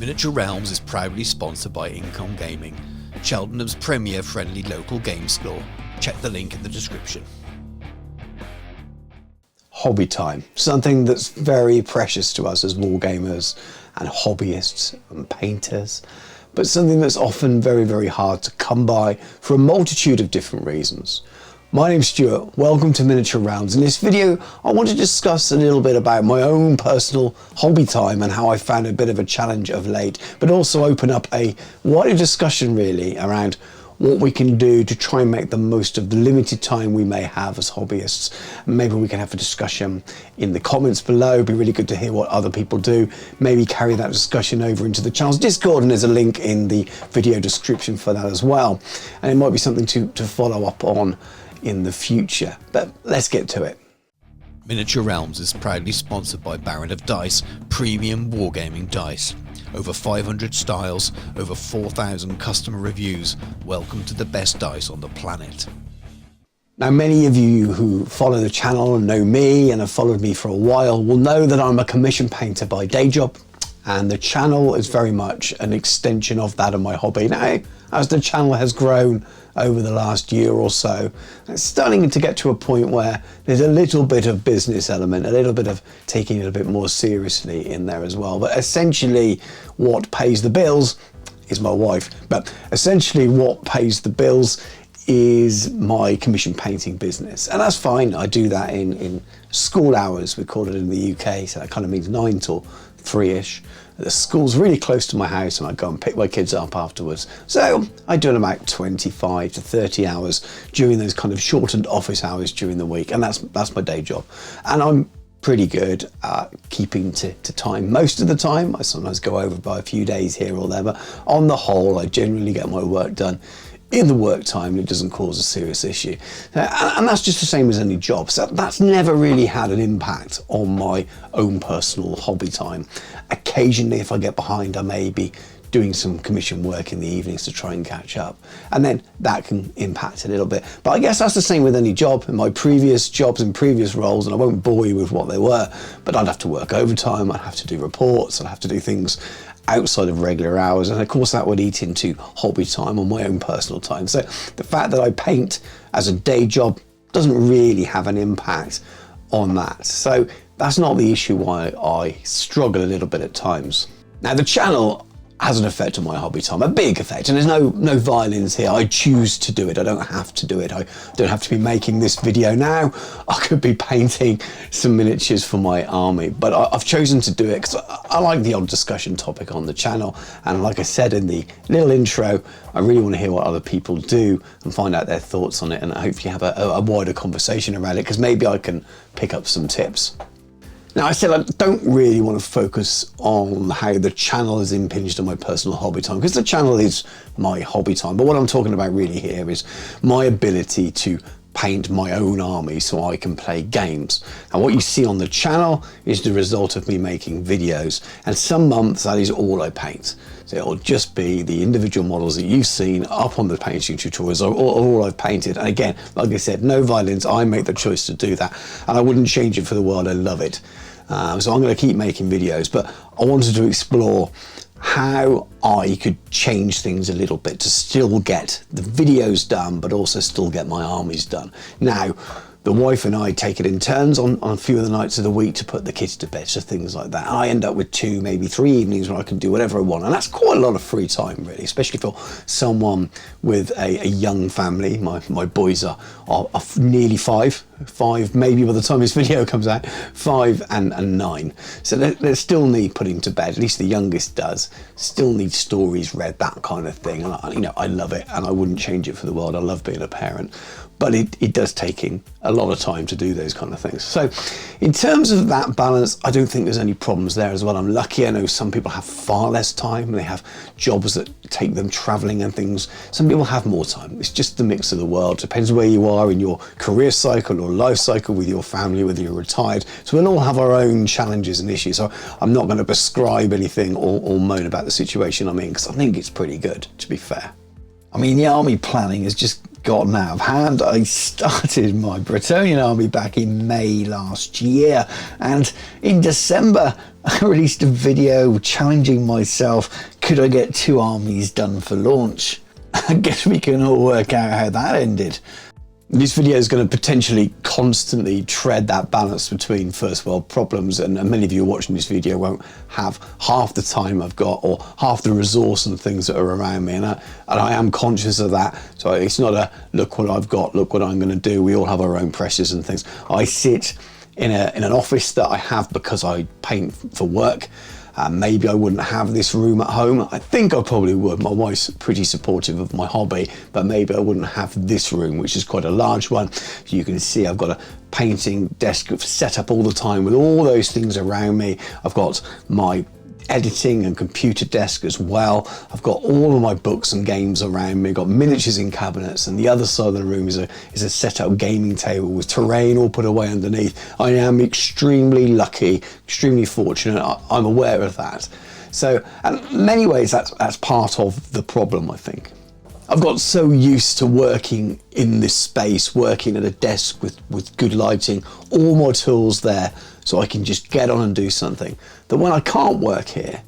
Miniature Realms is proudly sponsored by Incom Gaming, Cheltenham's premier friendly local game store. Check the link in the description. Hobby time, something that's very precious to us as wargamers and hobbyists and painters, but something that's often very, very hard to come by for a multitude of different reasons. My name's Stuart, welcome to Miniature Realms. In this video, I want to discuss a little bit about my own personal hobby time and how I found a bit of a challenge of late, but also open up a wider discussion really around what we can do to try and make the most of the limited time we may have as hobbyists. Maybe we can have a discussion in the comments below. It'd be really good to hear what other people do. Maybe carry that discussion over into the channel's Discord, and there's a link in the video description for that as well. And it might be something to follow up on in the future, but let's get to it. Miniature Realms is proudly sponsored by Baron of Dice, premium wargaming dice. Over 500 styles, over 4,000 customer reviews. Welcome to the best dice on the planet. Now, many of you who follow the channel and know me and have followed me for a while will know that I'm a commission painter by day job, and the channel is very much an extension of that of my hobby. Now, as the channel has grown over the last year or so, it's starting to get to a point where there's a little bit of business element, a little bit of taking it a bit more seriously in there as well. But essentially what pays the bills is my wife. But essentially what pays the bills is my commission painting business. And that's fine. I do that in school hours, we call it in the UK. So that kind of means 9 till 3-ish. The school's really close to my house and I go and pick my kids up afterwards. So I do about 25 to 30 hours during those kind of shortened office hours during the week. And that's my day job. And I'm pretty good at keeping to time most of the time. I sometimes go over by a few days here or there, but on the whole, I generally get my work done in the work time and it doesn't cause a serious issue. And that's just the same as any job. So that's never really had an impact on my own personal hobby time. Occasionally, if I get behind, I may be doing some commission work in the evenings to try and catch up. And then that can impact a little bit. But I guess that's the same with any job. In my previous jobs and previous roles, and I won't bore you with what they were, but I'd have to work overtime, I'd have to do reports, I'd have to do things outside of regular hours, and of course that would eat into hobby time or my own personal time. So the fact that I paint as a day job doesn't really have an impact on that. So that's not the issue why I struggle a little bit at times. Now the channel has an effect on my hobby time, a big effect, and there's no violins here. I choose to do it. I don't have to do it. I don't have to be making this video now. I could be painting some miniatures for my army, but I've chosen to do it because I like the odd discussion topic on the channel. And like I said in the little intro, I really want to hear what other people do and find out their thoughts on it, and hopefully have a wider conversation around it, because maybe I can pick up some tips. Now, I said I don't really want to focus on how the channel is impinged on my personal hobby time, because the channel is my hobby time. But what I'm talking about really here is my ability to paint my own army so I can play games. And what you see on the channel is the result of me making videos. And some months that is all I paint. So it'll just be the individual models that you've seen up on the painting tutorials are all I've painted. And again, like I said, no violence. I make the choice to do that, and I wouldn't change it for the world. I love it. So I'm going to keep making videos, but I wanted to explore how I could change things a little bit to still get the videos done, but also still get my armies done. Now, the wife and I take it in turns on a few of the nights of the week to put the kids to bed, so things like that. And I end up with 2, maybe 3 evenings where I can do whatever I want. And that's quite a lot of free time, really, especially for someone with a young family. My boys are nearly 5, maybe by the time this video comes out, 5 and 9. So they still need putting to bed, at least the youngest does. Still need stories read, that kind of thing. And I love it, and I wouldn't change it for the world. I love being a parent. But it does take in a lot of time to do those kind of things. So in terms of that balance, I don't think there's any problems there as well. I'm lucky. I know some people have far less time. They have jobs that take them traveling and things. Some people have more time. It's just the mix of the world. Depends where you are in your career cycle or life cycle, with your family, whether you're retired. So we'll all have our own challenges and issues. So I'm not going to prescribe anything or moan about the situation I'm in, because I think it's pretty good, to be fair. I mean, the army planning is just gotten out of hand. I started my Bretonnian army back in May last year, and in December I released a video challenging myself, could I get 2 armies done for launch? I guess we can all work out how that ended. This video is going to potentially constantly tread that balance between first world problems, and many of you watching this video won't have half the time I've got or half the resource and things that are around me, and I am conscious of that. So it's not a look what I've got, look what I'm going to do. We all have our own pressures and things. I sit in an office that I have because I paint for work. Maybe I wouldn't have this room at home. I think I probably would. My wife's pretty supportive of my hobby, but maybe I wouldn't have this room, which is quite a large one. So you can see I've got a painting desk set up all the time with all those things around me. I've got my editing and computer desk as well. I've got all of my books and games around me. I've got miniatures in cabinets, and the other side of the room is a set up gaming table with terrain all put away underneath. I am extremely lucky, extremely fortunate. I'm aware of that. So in many ways that's part of the problem, I think. I've got so used to working in this space, working at a desk with good lighting, all my tools there, so I can just get on and do something, that when I can't work here,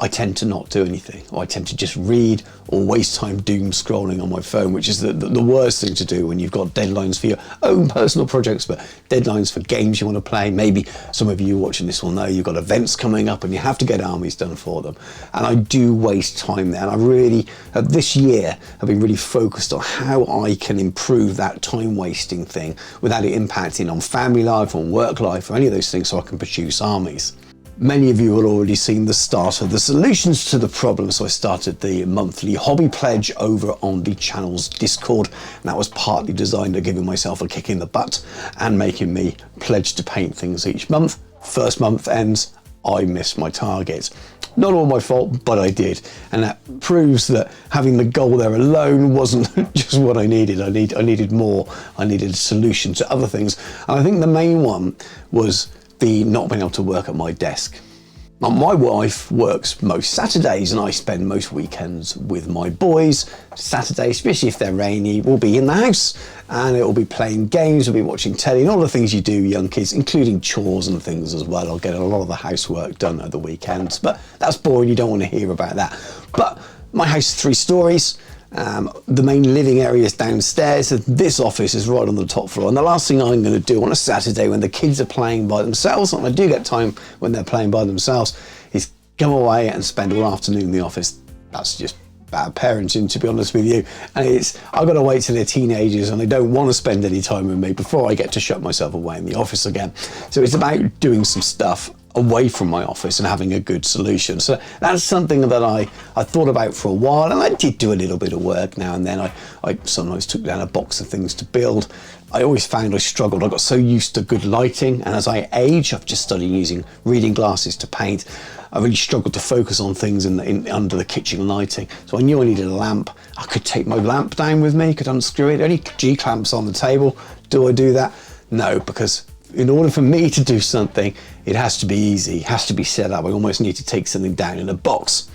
I tend to not do anything, or I tend to just read or waste time doom scrolling on my phone, which is the worst thing to do when you've got deadlines for your own personal projects, but deadlines for games you want to play. Maybe some of you watching this will know you've got events coming up and you have to get armies done for them. And I do waste time there. And I really, this year, have been really focused on how I can improve that time wasting thing without it impacting on family life, on work life, or any of those things, so I can produce armies. Many of you will already seen the start of the solutions to the problem, so I started the monthly hobby pledge over on the channel's Discord, and that was partly designed at giving myself a kick in the butt and making me pledge to paint things each month. First month ends, I missed my target. Not all my fault, but I did, and that proves that having the goal there alone wasn't just what I needed. I needed more. I needed a solution to other things, and I think the main one was the not being able to work at my desk. Now, my wife works most Saturdays, and I spend most weekends with my boys. Saturdays, especially if they're rainy, we'll be in the house and it'll be playing games, we'll be watching telly, and all the things you do, young kids, including chores and things as well. I'll get a lot of the housework done at the weekends, but that's boring, you don't want to hear about that. But my house is 3 stories. The main living area is downstairs, and this office is right on the top floor. And the last thing I'm going to do on a Saturday when the kids are playing by themselves, and I do get time when they're playing by themselves, is come away and spend all afternoon in the office. That's just bad parenting, to be honest with you. And I've got to wait till they're teenagers and they don't want to spend any time with me before I get to shut myself away in the office again. So it's about doing some stuff away from my office and having a good solution. So that's something that I thought about for a while, and I did do a little bit of work now and then. I sometimes took down a box of things to build. I always found I struggled. I got so used to good lighting, and as I age, I've just started using reading glasses to paint. I really struggled to focus on things under the kitchen lighting. So I knew I needed a lamp. I could take my lamp down with me, could unscrew it. Only G-clamps on the table. Do I do that? No, because in order for me to do something, it has to be easy, it has to be set up. I almost need to take something down in a box.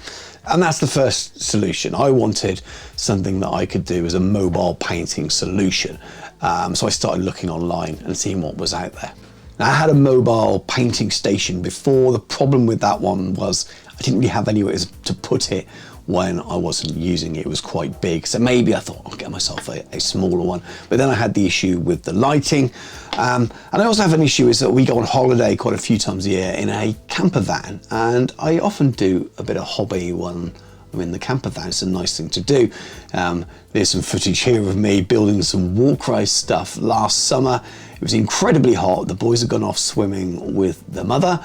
And that's the first solution. I wanted something that I could do as a mobile painting solution. So I started looking online and seeing what was out there. Now, I had a mobile painting station before. The problem with that one was I didn't really have anywhere to put it when I wasn't using it. It was quite big, so maybe I thought I'll get myself a smaller one. But then I had the issue with the lighting, and I also have an issue is that we go on holiday quite a few times a year in a camper van, and I often do a bit of hobby when I'm in the camper van. It's a nice thing to do. There's some footage here of me building some Warcry stuff last summer. It was incredibly hot. The boys had gone off swimming with the mother,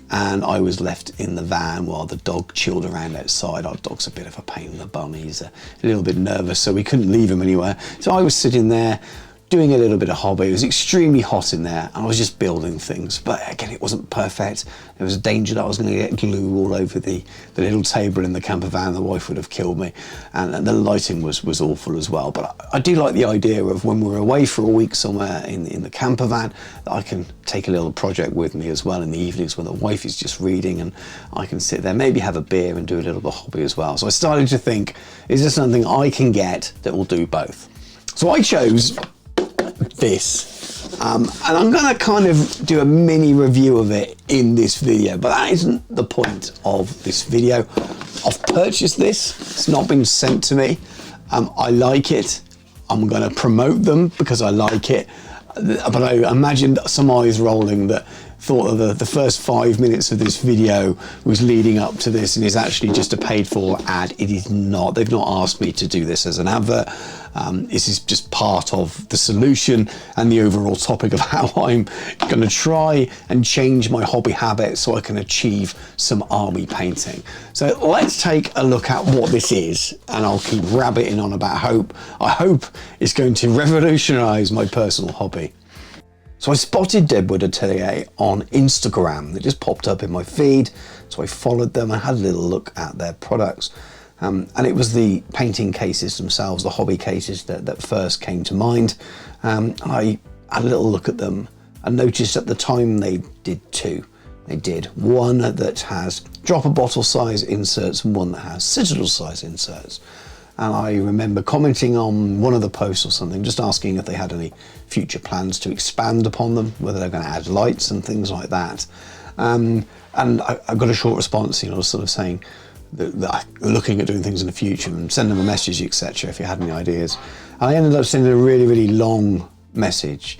and I was left in the van while the dog chilled around outside. Our dog's a bit of a pain in the bum. He's a little bit nervous, so we couldn't leave him anywhere. So I was sitting there doing a little bit of hobby. It was extremely hot in there, and I was just building things. But again, it wasn't perfect. There was a danger that I was going to get glue all over the little table in the camper van. The wife would have killed me. And the lighting was awful as well. But I do like the idea of when we're away for a week somewhere in the camper van, that I can take a little project with me as well in the evenings when the wife is just reading, and I can sit there, maybe have a beer and do a little bit of hobby as well. So I started to think, is there something I can get that will do both? So I chose this, and I'm going to kind of do a mini review of it in this video, but that isn't the point of this video. I've purchased this, it's not been sent to me. I like it. I'm going to promote them because I like it. But I imagined some eyes rolling that thought that the first 5 minutes of this video was leading up to this and is actually just a paid for ad. It is not. They've not asked me to do this as an advert. This is just part of the solution and the overall topic of how I'm going to try and change my hobby habits so I can achieve some army painting. So let's take a look at what this is, and I'll keep rabbiting on about hope. I hope it's going to revolutionize my personal hobby. So I spotted Deadwood Atelier on Instagram. They just popped up in my feed, so I followed them. I had a little look at their products, and it was the painting cases themselves, the hobby cases that first came to mind. I had a little look at them and noticed at the time they did two. They did one that has dropper bottle size inserts and one that has citadel size inserts. And I remember commenting on one of the posts or something, just asking if they had any future plans to expand upon them, whether they're going to add lights and things like that. And I got a short response, sort of saying that I'm looking at doing things in the future, and send them a message, etc., if you had any ideas. And I ended up sending a really, really long message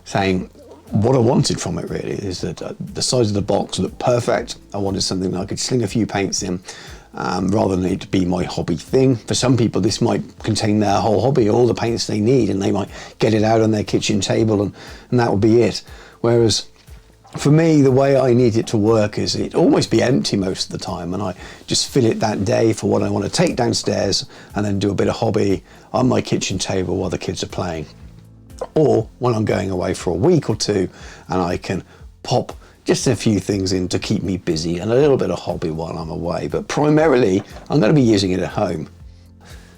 saying what I wanted from it really is that the size of the box looked perfect. I wanted something that I could sling a few paints in, rather than it to be my hobby thing. For some people, this might contain their whole hobby, all the paints they need, and they might get it out on their kitchen table and that would be it. Whereas for me, the way I need it to work is it almost be empty most of the time, and I just fill it that day for what I want to take downstairs and then do a bit of hobby on my kitchen table while the kids are playing. Or when I'm going away for a week or two and I can pop just a few things in to keep me busy and a little bit of hobby while I'm away, but primarily I'm going to be using it at home.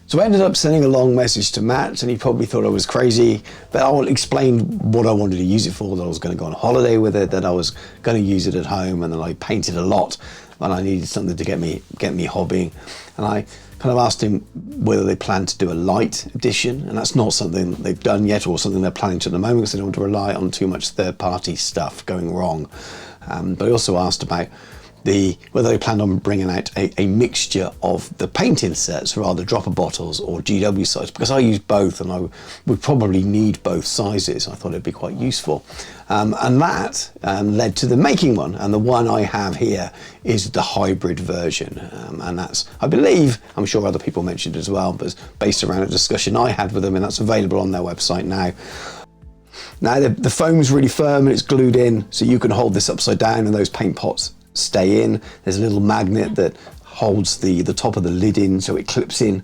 So I ended up sending a long message to Matt, and he probably thought I was crazy, but I will explain what I wanted to use it for, that I was going to go on holiday with it, that I was going to use it at home, and that I painted a lot and I needed something to get me hobbying. And I kind of asked him whether they plan to do a light edition, and that's not something they've done yet or something they're planning to at the moment because they don't want to rely on too much third-party stuff going wrong. But I also asked about whether they planned on bringing out a mixture of the paint inserts, rather dropper bottles or GW size, because I use both and I would probably need both sizes. I thought it'd be quite useful. And that led to the making one, and the one I have here is the hybrid version, and that's, I believe, I'm sure other people mentioned it as well, but it's based around a discussion I had with them, and that's available on their website now. Now the foam's really firm and it's glued in, so you can hold this upside down and those paint pots stay in. There's a little magnet that holds the top of the lid in, so it clips in.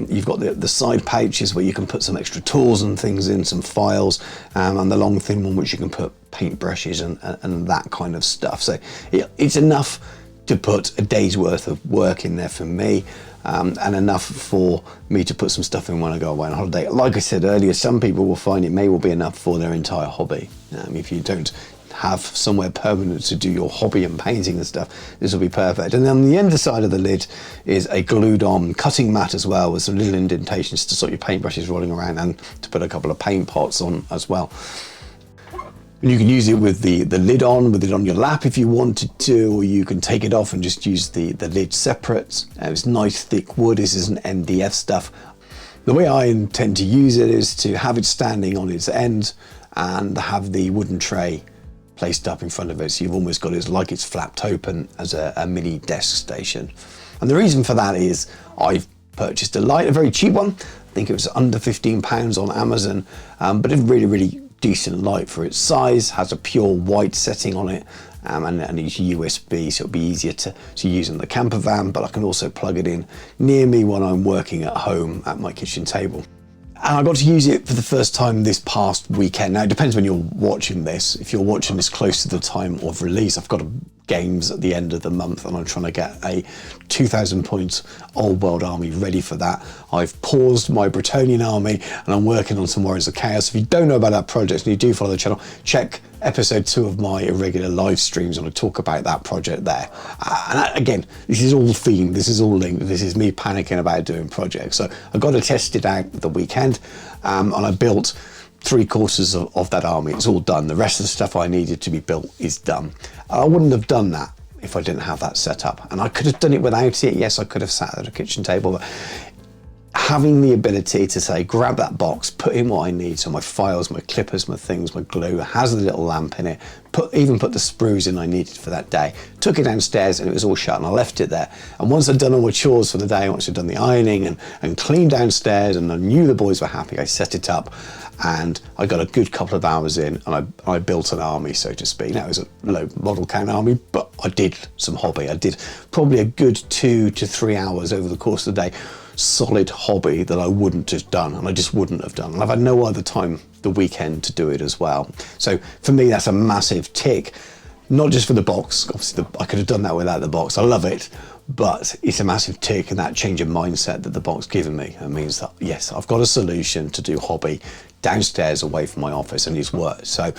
You've got the side pouches where you can put some extra tools and things in, some files, and the long thin one which you can put paint brushes and that kind of stuff. So it's enough to put a day's worth of work in there for me, and enough for me to put some stuff in when I go away on holiday. Like I said earlier, some people will find it may well be enough for their entire hobby. If you don't have somewhere permanent to do your hobby and painting and stuff, this will be perfect. And then on the underside of the lid is a glued on cutting mat as well, with some little indentations to stop your paintbrushes rolling around and to put a couple of paint pots on as well. And you can use it with the lid on, with it on your lap if you wanted to, or you can take it off and just use the lid separate. It's nice thick wood. This isn't MDF stuff. The way I intend to use it is to have it standing on its end and have the wooden tray placed up in front of it, so you've almost got it like it's flapped open as a mini desk station. And the reason for that is I've purchased a light, a very cheap one. I think it was under £15 on Amazon, but a really, really decent light for its size. Has a pure white setting on it, and it's USB, so it'll be easier to use in the camper van, but I can also plug it in near me when I'm working at home at my kitchen table. And I got to use it for the first time this past weekend. Now, it depends when you're watching this. If you're watching this close to the time of release, I've got games at the end of the month and I'm trying to get a 2,000 points Old World army ready for that. I've paused my Bretonian army and I'm working on some Warriors of Chaos. If you don't know about that project and you do follow the channel, check episode 2 of my irregular live streams, and I talk about that project there. Again, this is all themed, this is all linked, this is me panicking about doing projects. So I got to test it out the weekend, and I built 3 courses of that army. It's all done. The rest of the stuff I needed to be built is done. I wouldn't have done that if I didn't have that set up. And I could have done it without it. Yes, I could have sat at a kitchen table, but having the ability to say, grab that box, put in what I need, so my files, my clippers, my things, my glue, has a little lamp in it, even put the sprues in I needed for that day, took it downstairs and it was all shut, and I left it there. And once I'd done all my chores for the day, once I'd done the ironing and cleaned downstairs and I knew the boys were happy, I set it up and I got a good couple of hours in, and I built an army, so to speak. Now it was a low model count army, but I did some hobby. I did probably a good 2 to 3 hours over the course of the day, solid hobby that I wouldn't have done, and I just wouldn't have done. And I've had no other time the weekend to do it as well. So for me, that's a massive tick, not just for the box. Obviously, I could have done that without the box. I love it, but it's a massive tick, and that change of mindset that the box given me, it means that, yes, I've got a solution to do hobby downstairs away from my office, and it's worked. So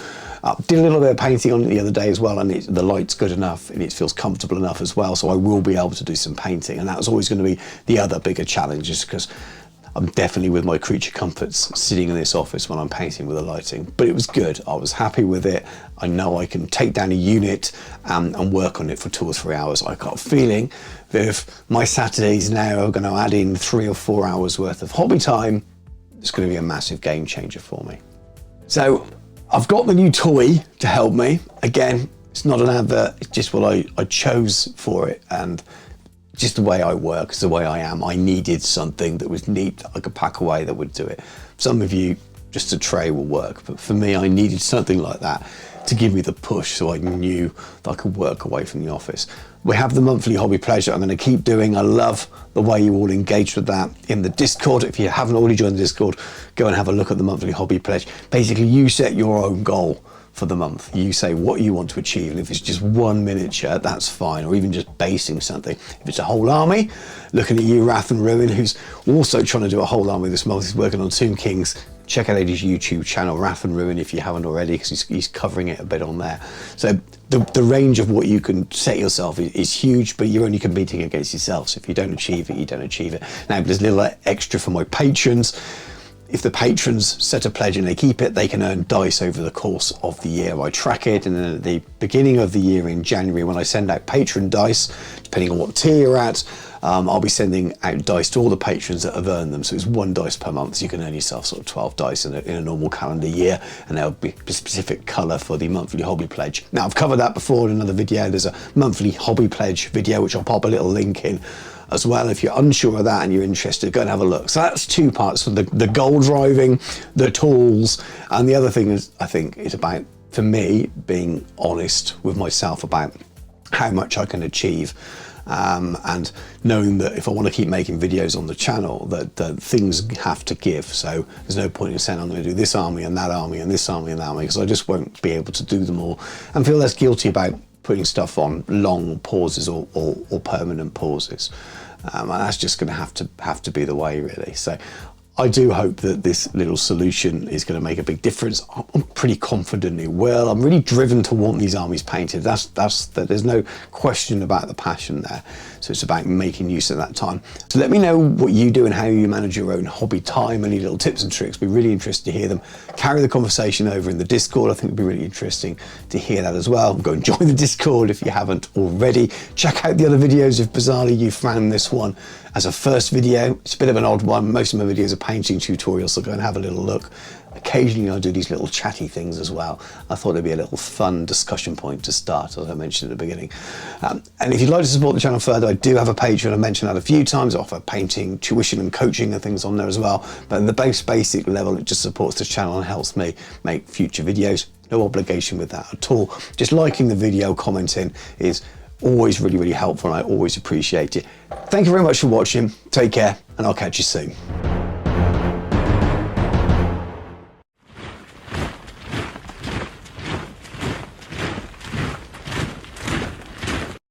did a little bit of painting on it the other day as well, and the light's good enough and it feels comfortable enough as well, so I will be able to do some painting. And that's always going to be the other bigger challenge, just because I'm definitely with my creature comforts sitting in this office when I'm painting with the lighting. But it was good, I was happy with it. I know I can take down a unit and work on it for 2 or 3 hours. I got a feeling that if my Saturdays now are going to add in 3 or 4 hours worth of hobby time, it's going to be a massive game changer for me. So I've got the new toy to help me. Again, it's not an advert, it's just what I chose for it, and just the way I work, it's the way I am. I needed something that was neat, that I could pack away, that would do it. Some of you, just a tray will work, but for me, I needed something like that to give me the push, so I knew that I could work away from the office. We have the monthly hobby pledge I'm going to keep doing. I love the way you all engage with that in the Discord. If you haven't already joined the Discord, go and have a look at the monthly hobby pledge. Basically, you set your own goal for the month. You say what you want to achieve, and if it's just 1 miniature, that's fine, or even just basing something. If it's a whole army, looking at you, Wrath and Ruin, who's also trying to do a whole army this month. He's working on Tomb Kings. Check out his YouTube channel, Wrath and Ruin, if you haven't already, because he's covering it a bit on there. So the range of what you can set yourself is huge, but you're only competing against yourself. So if you don't achieve it, you don't achieve it. Now, there's a little extra for my patrons. If the patrons set a pledge and they keep it, they can earn dice over the course of the year. I track it, and then at the beginning of the year in January, when I send out patron dice, depending on what tier you're at, I'll be sending out dice to all the patrons that have earned them. So it's 1 dice per month. So you can earn yourself sort of 12 dice in a normal calendar year, and there'll be a specific colour for the monthly hobby pledge. Now, I've covered that before in another video. There's a monthly hobby pledge video, which I'll pop a little link in as well. If you're unsure of that and you're interested, go and have a look. So that's 2 parts, for the goal driving, the tools, and the other thing is, I think, is about, for me, being honest with myself about how much I can achieve, and knowing that if I want to keep making videos on the channel, that things have to give. So there's no point in saying I'm going to do this army and that army and this army and that army, because I just won't be able to do them all, and feel less guilty about putting stuff on long pauses or permanent pauses, and that's just going to have to be the way, really. So I do hope that this little solution is going to make a big difference. I'm pretty confident it will. I'm really driven to want these armies painted. There's no question about the passion there. So it's about making use of that time. So let me know what you do and how you manage your own hobby time. Any little tips and tricks, be really interested to hear them. Carry the conversation over in the Discord. I think it'd be really interesting to hear that as well. Go and join the Discord if you haven't already. Check out the other videos if bizarrely you found this one as a first video. It's a bit of an odd one. Most of my videos are painting tutorials, so go and have a little look. Occasionally I do these little chatty things as well. I thought it'd be a little fun discussion point to start, as I mentioned at the beginning. And if you'd like to support the channel further, I do have a Patreon. I mentioned that a few times. I offer painting, tuition and coaching and things on there as well. But at the basic level, it just supports the channel and helps me make future videos. No obligation with that at all. Just liking the video, commenting is always really, really helpful, and I always appreciate it. Thank you very much for watching. Take care, and I'll catch you soon.